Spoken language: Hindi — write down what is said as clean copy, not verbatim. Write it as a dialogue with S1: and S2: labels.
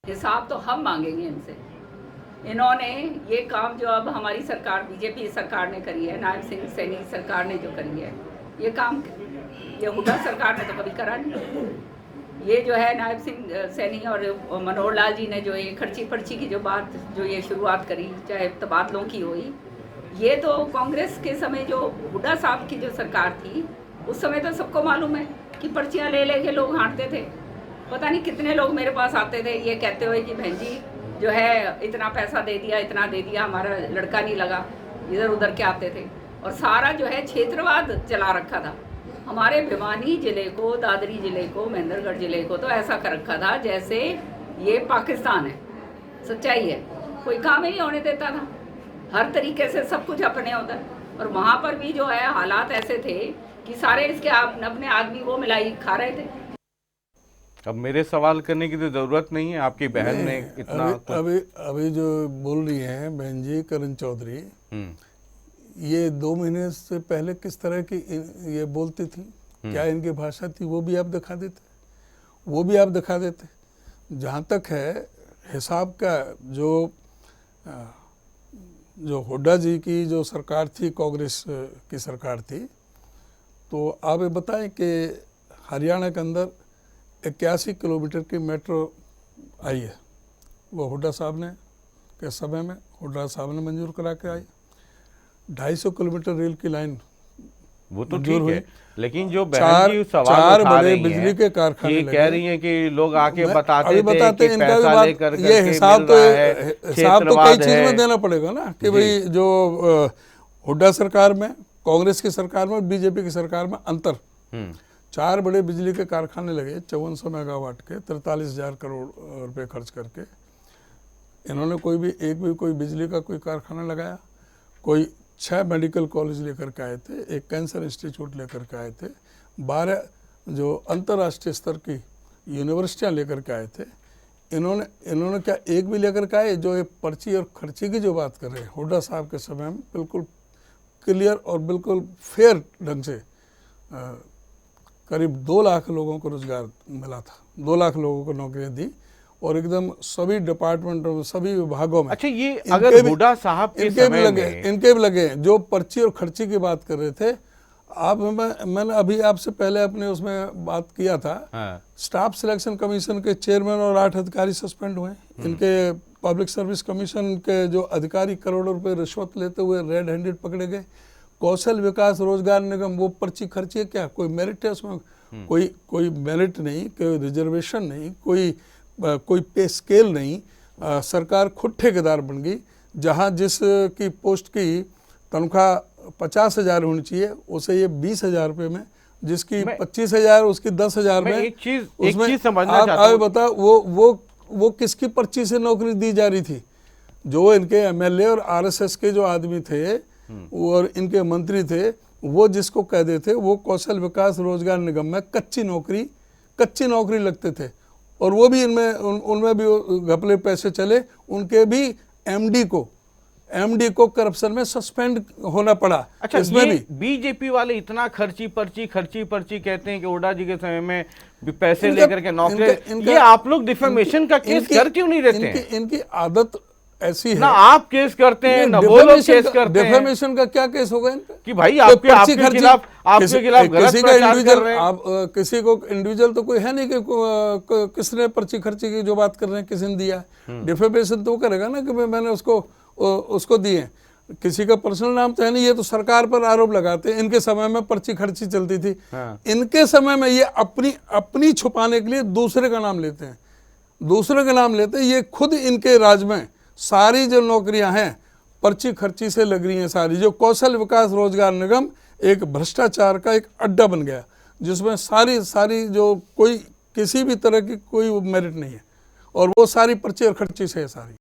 S1: हिसाब तो हम मांगेंगे इनसे। इन्होंने ये काम जो अब हमारी सरकार बीजेपी सरकार ने करी है, नायब सिंह सैनी सरकार ने जो करी है, ये काम ये हुड्डा सरकार ने तो कभी करा नहीं। ये जो है नायब सिंह सैनी और मनोहर लाल जी ने जो ये खर्ची पर्ची की जो बात जो ये शुरुआत करी, चाहे तबादलों की हुई, ये तो कांग्रेस के समय जो हुड्डा साहब की जो सरकार थी उस समय तो सबको मालूम है कि पर्चियाँ ले लेके लोग हांटते थे। पता नहीं कितने लोग मेरे पास आते थे ये कहते हुए कि बहन जी जो है इतना पैसा दे दिया, इतना दे दिया, हमारा लड़का नहीं लगा, इधर उधर के आते थे। और सारा जो है क्षेत्रवाद चला रखा था। हमारे भिवानी ज़िले को, दादरी ज़िले को, महेंद्रगढ़ ज़िले को तो ऐसा कर रखा था जैसे ये पाकिस्तान है। सच्चाई है, कोई काम ही नहीं होने देता था, हर तरीके से सब कुछ अपने उधर। और वहाँ पर भी जो है हालात ऐसे थे कि सारे इसके अपने आदमी वो मिलाई खा रहे थे।
S2: अब मेरे सवाल करने की तो जरूरत नहीं है, आपकी बहन ने इतना
S3: अभी जो बोल रही हैं बहन जी करण चौधरी, ये 2 महीने से पहले किस तरह की ये बोलती थी, क्या इनकी भाषा थी, वो भी आप दिखा देते। जहाँ तक है हिसाब का, जो हुड्डा जी की जो सरकार थी, कांग्रेस की सरकार थी, तो आप ये बताएं कि हरियाणा के अंदर 81 किलोमीटर की मेट्रो आई है, वो हुड्डा साहब ने के समय में हुड्डा साहब ने मंजूर करा के आई। 250 किलोमीटर रेल की लाइन
S2: वो तो ठीक है, लेकिन जो बहन जी सवाल उठा रही
S3: बिजली के कारखाने
S2: ये कह रही हैं कि लोग आके बताते थे कि
S3: इनका
S2: पैसा लेकर
S3: ये हिसाब तो कई चीज में देना पड़ेगा ना कि भाई जो हुड्डा सरकार में, कांग्रेस की सरकार में, बीजेपी की सरकार में अंतर। 4 बड़े बिजली के कारखाने लगे 5400 मेगावाट के, 43,000 करोड़ रुपए खर्च करके। इन्होंने कोई बिजली का कोई कारखाना लगाया? कोई 6 मेडिकल कॉलेज लेकर के आए थे, एक कैंसर इंस्टीट्यूट लेकर के आए थे, 12 जो अंतर्राष्ट्रीय स्तर की यूनिवर्सिटियां लेकर के आए थे। इन्होंने क्या एक भी लेकर के आए? जो ये पर्ची और खर्ची की जो बात कर रहे हैं, हुड्डा साहब के समय में बिल्कुल क्लियर और बिल्कुल फेयर ढंग से करीब 2 लाख लोगों को रोजगार मिला था, 2 लाख लोगों को नौकरियां दी, और एकदम सभी डिपार्टमेंटों में, सभी विभागों में।
S2: अच्छा, ये अगर हुड्डा साहब के समय में
S3: इनके भी लगे जो पर्ची और खर्ची की बात कर रहे थे। मैंने अभी आपसे पहले अपने उसमें बात किया था। स्टाफ सिलेक्शन कमीशन के चेयरमैन और 8 अधिकारी सस्पेंड हुए। इनके पब्लिक सर्विस कमीशन के जो अधिकारी करोड़ों रुपए रिश्वत लेते हुए रेड हैंडेड पकड़े गए। कौशल विकास रोजगार निगम, वो पर्ची खर्ची है क्या? कोई मेरिट है उसमें? कोई मेरिट नहीं, कोई रिजर्वेशन नहीं, कोई पे स्केल नहीं। सरकार खुद ठेकेदार बन गई। जहां जिस की पोस्ट की तनख्वाह 50,000 होनी चाहिए, उसे ये 20,000 रुपये में, जिसकी 25,000 उसकी 10,000 में।
S2: एक चीज समझना चाहता हूं।
S3: आप बता, वो किसकी पर्ची से नौकरी दी जा रही थी? जो इनके एमएलए और आरएसएस के जो आदमी थे और इनके मंत्री थे, वो जिसको कहते थे वो कौशल विकास रोजगार निगम में कच्ची नौकरी लगते थे। और वो भी उनमें भी घपले पैसे चले। उनके भी एमडी को करप्शन में सस्पेंड होना पड़ा।
S2: अच्छा,
S3: इसमें भी
S2: बीजेपी वाले इतना खर्ची पर्ची कहते हैं कि हुड्डा जी के समय में पैसे लेकर के नौकरी। ये आप लोग डिफेमेशन का केस कर क्यों नहीं देते हैं?
S3: इनकी आदत ऐसी है
S2: ना, आप केस करते हैं ना वो लोग केस करते हैं।
S3: डिफेमेशन का क्या केस होगा इनका?
S2: कि भाई आपके खिलाफ गलत प्रचार कर रहे हैं।
S3: आप किसी को इंडिविजुअल तो कोई है नहीं कि किसने पर्ची खर्ची की जो बात कर रहे हैं किसने दिया। डिफेमेशन तो वो करेगा ना कि मैंने उसको दिए। किसी का पर्सनल नाम तो है नहीं। ये तो सरकार पर आरोप लगाते हैं। इनके समय में पर्ची खर्ची चलती थी। इनके समय में ये अपनी छुपाने के लिए दूसरे का नाम लेते हैं। ये खुद इनके राज में सारी जो नौकरियां हैं पर्ची खर्ची से लग रही हैं सारी। जो कौशल विकास रोजगार निगम एक भ्रष्टाचार का एक अड्डा बन गया, जिसमें सारी जो कोई किसी भी तरह की कोई मेरिट नहीं है, और वो सारी पर्ची और खर्ची से है सारी।